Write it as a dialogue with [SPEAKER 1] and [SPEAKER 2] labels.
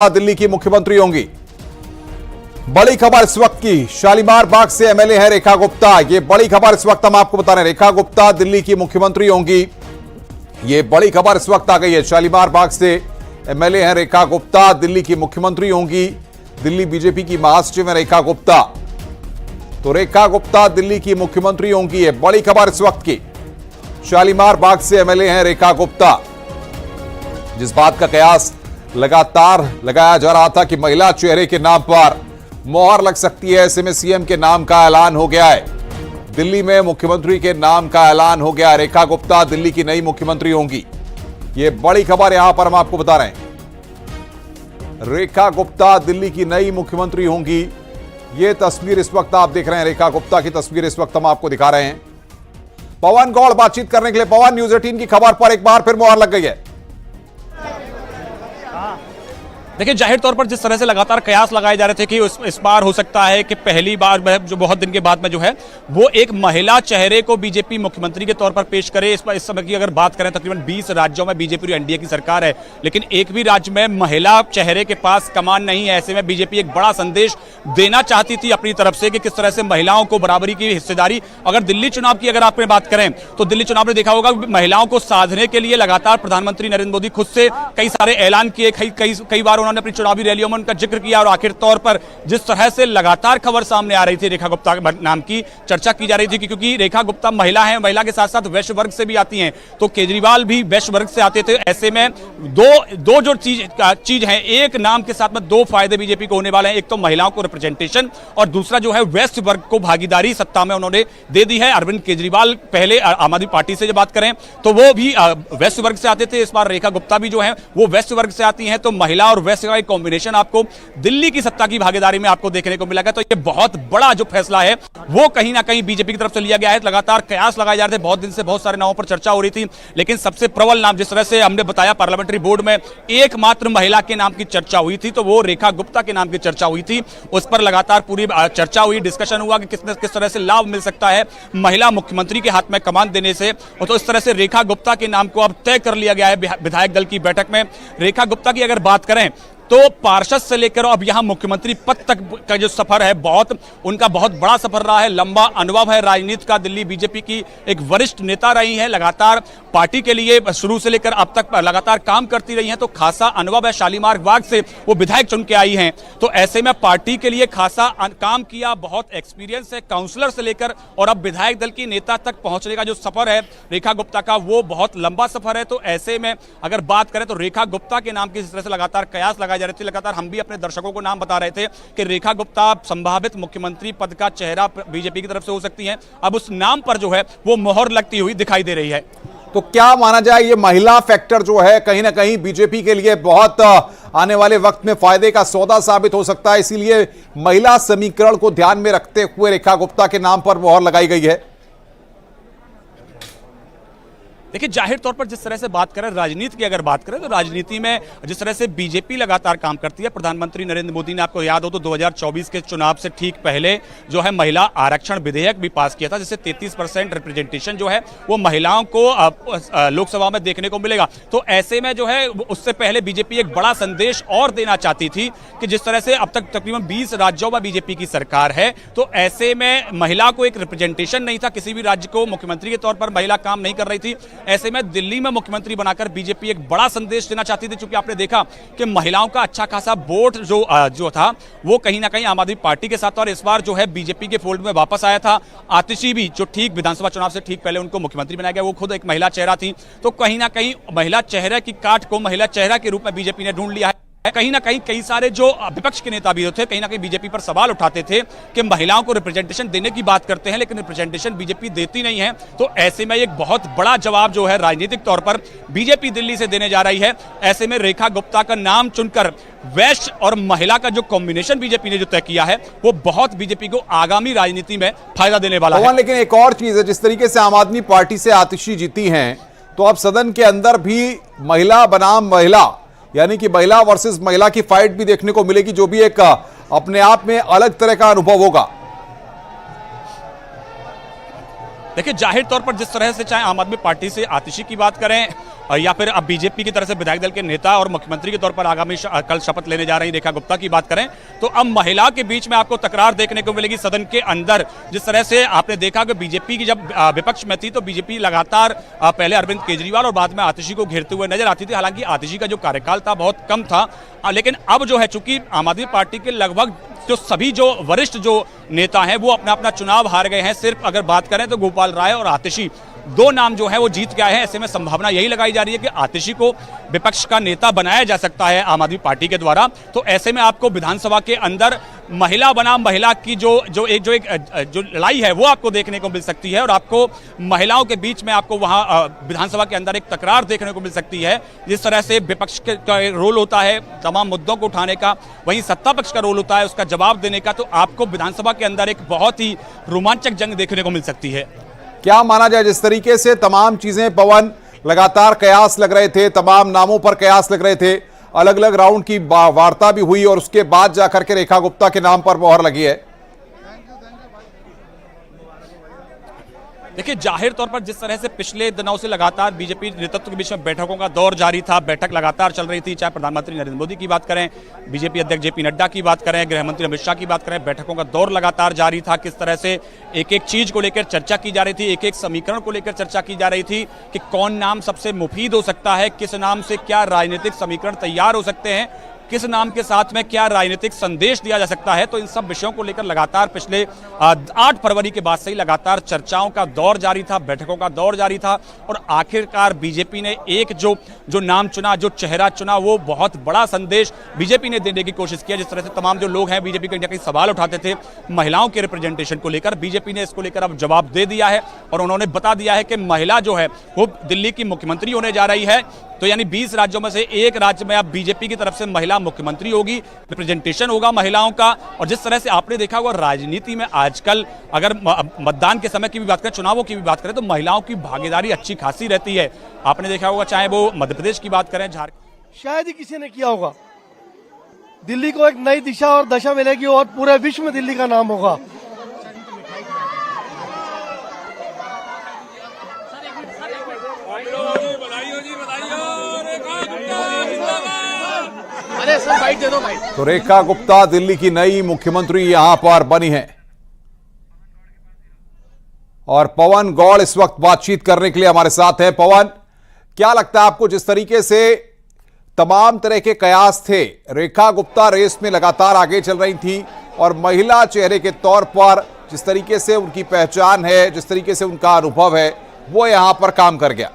[SPEAKER 1] दिल्ली की मुख्यमंत्री होंगी। बड़ी खबर इस वक्त की, शालीमार बाग से एमएलए है रेखा गुप्ता। ये बड़ी खबर इस वक्त हम आपको बता रहे हैं, रेखा गुप्ता दिल्ली की मुख्यमंत्री होंगी। ये बड़ी खबर इस वक्त आ गई है, शालीमार बाग से एमएलए है रेखा गुप्ता, दिल्ली की मुख्यमंत्री होंगी। दिल्ली बीजेपी की महासचिव है रेखा गुप्ता। तो रेखा गुप्ता दिल्ली की मुख्यमंत्री होंगी, ये बड़ी खबर इस वक्त की। शालीमार बाग से एमएलए हैं रेखा गुप्ता। जिस बात का कयास लगातार लगाया जा रहा था कि महिला चेहरे के नाम पर मोहर लग सकती है, ऐसे में सीएम के नाम का ऐलान हो गया है। दिल्ली में मुख्यमंत्री के नाम का ऐलान हो गया। रेखा गुप्ता दिल्ली की नई मुख्यमंत्री होंगी। ये बड़ी खबर यहां पर हम आपको बता रहे हैं, रेखा गुप्ता दिल्ली की नई मुख्यमंत्री होंगी। ये तस्वीर इस वक्त आप देख रहे हैं, रेखा गुप्ता की तस्वीर इस वक्त हम आपको दिखा रहे हैं। पवन गौड़ बातचीत करने के लिए। पवन, न्यूज 18 की खबर पर एक बार फिर मोहर लग गई है।
[SPEAKER 2] देखिए, जाहिर तौर पर जिस तरह से लगातार कयास लगाए जा रहे थे कि इस बार हो सकता है कि पहली बार जो बहुत दिन के बाद में जो है वो एक महिला चेहरे को बीजेपी मुख्यमंत्री के तौर पर पेश करे। इस समय की अगर बात करें, तकरीबन 20 राज्यों में बीजेपी और एनडीए की सरकार है, लेकिन एक भी राज्य में महिला चेहरे के पास कमान नहीं है। ऐसे में बीजेपी एक बड़ा संदेश देना चाहती थी अपनी तरफ से कि किस तरह से महिलाओं को बराबरी की हिस्सेदारी। अगर दिल्ली चुनाव की अगर आप बात करें तो दिल्ली चुनाव में देखा होगा, महिलाओं को साधने के लिए लगातार प्रधानमंत्री नरेंद्र मोदी खुद से कई सारे ऐलान किए, कई बार उन्होंने अपनी चुनावी रैलियों में उनका जिक्र किया। और आखिर तौर पर जिस तरह से लगातार खबर सामने आ रही थी, रेखा गुप्ता के नाम की चर्चा की जा रही थी, क्योंकि रेखा गुप्ता महिला है, महिला के साथ साथ वैश्य वर्ग से भी आती हैं। तो केजरीवाल भी वैश्य वर्ग से आते थे। ऐसे में दो जो चीज है, एक नाम के साथ में दो फायदे बीजेपी को होने वाले हैं। एक तो महिलाओं को रिप्रेजेंटेशन और दूसरा जो है वैश्य वर्ग को भागीदारी सत्ता में उन्होंने दे दी है। अरविंद केजरीवाल पहले आम आदमी पार्टी से जब बात करें तो वो भी वैश्य वर्ग से आते थे। इस बार रेखा गुप्ता भी जो है वो वैश्य वर्ग से आती हैं। तो महिला और वैश्य का कॉम्बिनेशन आपको दिल्ली की सत्ता की भागीदारी में आपको देखने को मिलेगा। तो ये बहुत बड़ा जो फैसला है वो कहीं ना कहीं बीजेपी की तरफ से लिया गया है। लगातार कयास लगाए जा रहे थे, बहुत दिन से बहुत सारे नामों पर चर्चा हो रही थी, लेकिन सबसे प्रबल नाम, जिस तरह से हमने बताया, पार्लियामेंट्री बोर्ड में एकमात्र महिला के नाम की चर्चा हुई थी, तो वो रेखा गुप्ता के नाम की चर्चा हुई थी। उस पर लगातार पूरी चर्चा हुई, डिस्कशन हुआ कि किस तरह से लाभ मिल सकता है महिला मुख्यमंत्री के हाथ में कमान देने से। तो इस तरह से रेखा गुप्ता के नाम को अब तय कर लिया गया है विधायक दल की बैठक में। रेखा गुप्ता की अगर बात करें तो पार्षद से लेकर अब यहां मुख्यमंत्री पद तक का जो सफर है, उनका बहुत बड़ा सफर रहा है। लंबा अनुभव है राजनीति का। दिल्ली बीजेपी की एक वरिष्ठ नेता रही है, लगातार पार्टी के लिए शुरू से लेकर अब तक लगातार काम करती रही हैं। तो खासा अनुभव है। शालीमार बाग से वो विधायक चुन के आई हैं, तो ऐसे में पार्टी के लिए खासा काम किया, बहुत एक्सपीरियंस है काउंसलर से लेकर और अब विधायक दल की नेता तक पहुंचने का जो सफर है रेखा गुप्ता का, वो बहुत लंबा सफर है। तो ऐसे में अगर बात करें तो रेखा गुप्ता के नाम की जिस तरह से लगातार कयास लगाए जा रहे थे, लगातार हम भी अपने दर्शकों को नाम बता रहे थे कि रेखा गुप्ता संभावित मुख्यमंत्री पद का चेहरा बीजेपी की तरफ से हो सकती हैं। अब उस नाम पर जो है वो मोहर लगती हुई दिखाई दे रही है।
[SPEAKER 1] तो क्या माना जाए, ये महिला फैक्टर जो है कहीं ना कहीं बीजेपी के लिए बहुत आने वाले वक्त में फायदे का सौदा साबित हो सकता है, इसीलिए महिला समीकरण को ध्यान में रखते हुए रेखा गुप्ता के नाम पर मोहर लगाई गई है।
[SPEAKER 2] देखिए, जाहिर तौर पर जिस तरह से बात करें, राजनीति की अगर बात करें तो राजनीति में जिस तरह से बीजेपी लगातार काम करती है, प्रधानमंत्री नरेंद्र मोदी ने, आपको याद हो तो 2024 के चुनाव से ठीक पहले जो है महिला आरक्षण विधेयक भी पास किया था, जिससे 33% रिप्रेजेंटेशन जो है वो महिलाओं को लोकसभा में देखने को मिलेगा। तो ऐसे में जो है उससे पहले बीजेपी एक बड़ा संदेश और देना चाहती थी कि जिस तरह से अब तक तकरीबन 20 राज्यों में बीजेपी की सरकार है, तो ऐसे में महिला को एक रिप्रेजेंटेशन नहीं था, किसी भी राज्य को मुख्यमंत्री के तौर पर महिला काम नहीं कर रही थी। ऐसे में दिल्ली में मुख्यमंत्री बनाकर बीजेपी एक बड़ा संदेश देना चाहती थी, क्योंकि आपने देखा कि महिलाओं का अच्छा खासा वोट जो था वो कहीं ना कहीं आम आदमी पार्टी के साथ, और इस बार जो है बीजेपी के फोल्ड में वापस आया था। आतिशी भी जो ठीक विधानसभा चुनाव से ठीक पहले उनको मुख्यमंत्री बनाया गया, वो खुद एक महिला चेहरा थी। तो कहीं ना कहीं महिला चेहरे की काट को महिला चेहरा के रूप में बीजेपी ने ढूंढ लिया है। कहीं ना कहीं कई सारे जो विपक्ष के नेता भी थे, कहीं ना कहीं बीजेपी पर सवाल उठाते थे कि महिलाओं को रिप्रेजेंटेशन देने की बात करते हैं, लेकिन रिप्रेजेंटेशन बीजेपी देती नहीं है। तो ऐसे में एक बहुत बड़ा जवाब जो है राजनीतिक तौर पर बीजेपी दिल्ली से देने जा रही है। ऐसे में रेखा गुप्ता का नाम चुनकर वैश्य और महिला का जो कॉम्बिनेशन बीजेपी ने जो तय किया है, वो बहुत बीजेपी को आगामी राजनीति में फायदा देने वाला है।
[SPEAKER 1] लेकिन एक और चीज है, जिस तरीके से आम आदमी पार्टी से आतिशी जीती हैं, तो अब सदन के अंदर भी महिला बनाम महिला, यानी कि महिला वर्सेस महिला की फाइट भी देखने को मिलेगी, जो भी एक अपने आप में अलग तरह का अनुभव होगा।
[SPEAKER 2] देखिए, जाहिर तौर पर जिस तरह से चाहे आम आदमी पार्टी से आतिशी की बात करें या फिर अब बीजेपी की तरफ से विधायक दल के नेता और मुख्यमंत्री के तौर पर आगामी कल शपथ लेने जा रही रेखा गुप्ता की बात करें तो अब महिला के बीच में आपको तकरार देखने को मिलेगी सदन के अंदर। जिस तरह से आपने देखा कि बीजेपी की जब विपक्ष में थी तो बीजेपी लगातार पहले अरविंद केजरीवाल और बाद में आतिशी को घेरते हुए नजर आती थी। हालांकि आतिशी का जो कार्यकाल था बहुत कम था, लेकिन अब जो है चूंकि आम आदमी पार्टी के लगभग जो सभी जो वरिष्ठ जो नेता हैं वो अपना अपना चुनाव हार गए हैं। सिर्फ अगर बात करें तो गोपाल राय और आतिशी दो नाम जो है वो जीत गए हैं। ऐसे में संभावना यही लगाई जा रही है कि आतिशी को विपक्ष का नेता बनाया जा सकता है आम आदमी पार्टी के द्वारा। तो ऐसे में आपको विधानसभा के अंदर महिला बनाम महिला की जो एक लड़ाई है वो आपको देखने को मिल सकती है और आपको महिलाओं के बीच में आपको वहां विधानसभा के अंदर एक तकरार देखने को मिल सकती है। जिस तरह से विपक्ष का रोल होता है तमाम मुद्दों को उठाने का, वहीं सत्ता पक्ष का रोल होता है उसका जवाब देने का। तो आपको विधानसभा के अंदर एक बहुत ही रोमांचक जंग देखने को मिल सकती है।
[SPEAKER 1] क्या माना जाए, जिस तरीके से तमाम चीजें पवन लगातार कयास लग रहे थे, तमाम नामों पर कयास लग रहे थे, अलग अलग राउंड की वार्ता भी हुई और उसके बाद जाकर के रेखा गुप्ता के नाम पर मोहर लगी है।
[SPEAKER 2] देखिए जाहिर तौर पर जिस तरह से पिछले दिनों से लगातार बीजेपी नेतृत्व के बीच में बैठकों का दौर जारी था, बैठक लगातार चल रही थी, चाहे प्रधानमंत्री नरेंद्र मोदी की बात करें, बीजेपी अध्यक्ष जेपी नड्डा की बात करें, गृह मंत्री अमित शाह की बात करें, बैठकों का दौर लगातार जारी था। किस तरह से एक एक चीज को लेकर चर्चा की जा रही थी, एक एक समीकरण को लेकर चर्चा की जा रही थी कि कौन नाम सबसे मुफीद हो सकता है, किस नाम से क्या राजनीतिक समीकरण तैयार हो सकते हैं, किस नाम के साथ में क्या राजनीतिक संदेश दिया जा सकता है। तो इन सब विषयों को लेकर लगातार पिछले 8 फरवरी के बाद से ही लगातार चर्चाओं का दौर जारी था, बैठकों का दौर जारी था और आखिरकार बीजेपी ने एक जो नाम चुना, जो चेहरा चुना, वो बहुत बड़ा संदेश बीजेपी ने देने की कोशिश किया। जिस तरह से तमाम जो लोग हैं बीजेपी के कई सवाल उठाते थे महिलाओं के रिप्रेजेंटेशन को लेकर, बीजेपी ने इसको लेकर अब जवाब दे दिया है और उन्होंने बता दिया है कि महिला जो है वो दिल्ली की मुख्यमंत्री होने जा रही है। तो यानी 20 राज्यों में से एक राज्य में अब बीजेपी की तरफ से महिला मुख्यमंत्री होगी, रिप्रेजेंटेशन होगा महिलाओं का। और जिस तरह से आपने देखा होगा राजनीति में आजकल अगर मतदान के समय की भी बात करें, चुनावों की भी बात करें तो महिलाओं की भागीदारी अच्छी खासी रहती है। आपने देखा होगा चाहे वो मध्य प्रदेश की बात करें, झारखंड,
[SPEAKER 3] शायद ही किसी ने किया होगा। दिल्ली को एक नई दिशा और दशा मिलेगी और पूरे विश्व में दिल्ली का नाम होगा।
[SPEAKER 4] अरे सर बाइट दे दो भाई।
[SPEAKER 1] तो रेखा गुप्ता दिल्ली की नई मुख्यमंत्री यहां पर बनी है और पवन गौड़ इस वक्त बातचीत करने के लिए हमारे साथ है। पवन, क्या लगता है आपको, जिस तरीके से तमाम तरह के कयास थे, रेखा गुप्ता रेस में लगातार आगे चल रही थी और महिला चेहरे के तौर पर जिस तरीके से उनकी पहचान है, जिस तरीके से उनका अनुभव है, वो यहां पर काम कर गया?